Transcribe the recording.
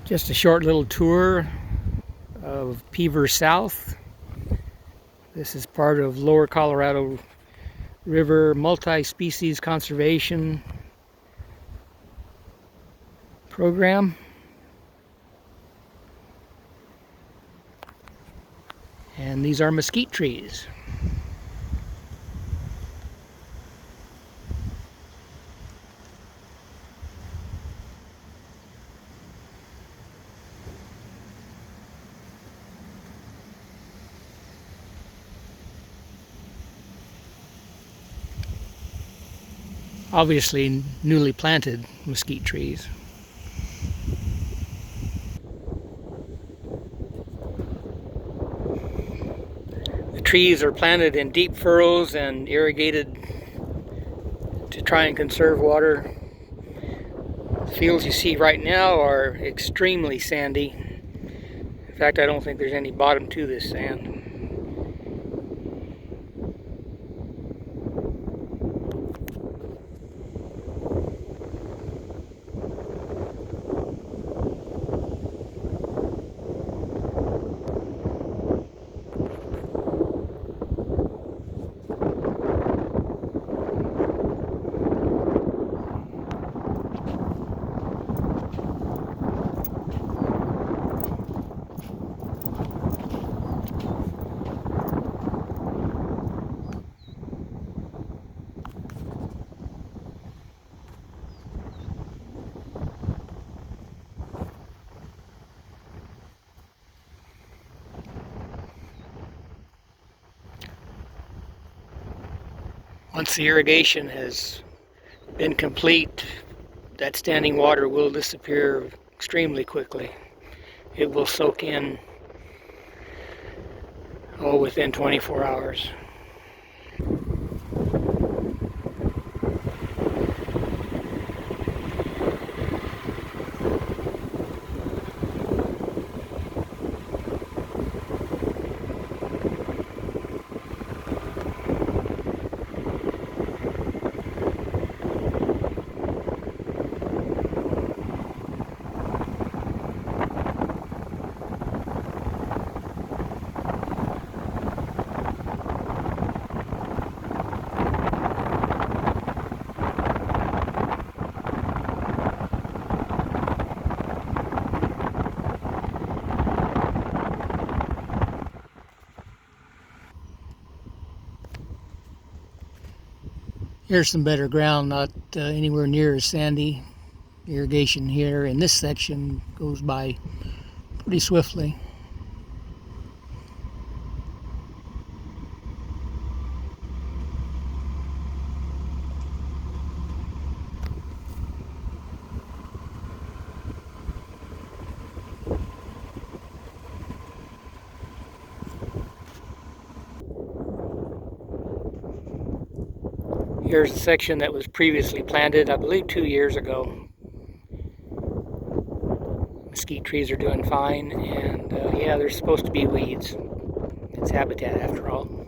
Just a short little tour of PVER South. This is part of Lower Colorado River Multi-Species Conservation Program. And these are mesquite trees. Obviously newly planted mesquite trees. The trees are planted in deep furrows and irrigated to try and conserve water. The fields you see right now are extremely sandy. In fact, I don't think there's any bottom to this sand. Once the irrigation has been complete, that standing water will disappear extremely quickly. It will soak in within 24 hours. Here's some better ground, not anywhere near as sandy. Irrigation here in this section goes by pretty swiftly. Here's the section that was previously planted, I believe 2 years ago. Mesquite trees are doing fine, and yeah, there's supposed to be weeds. It's habitat after all.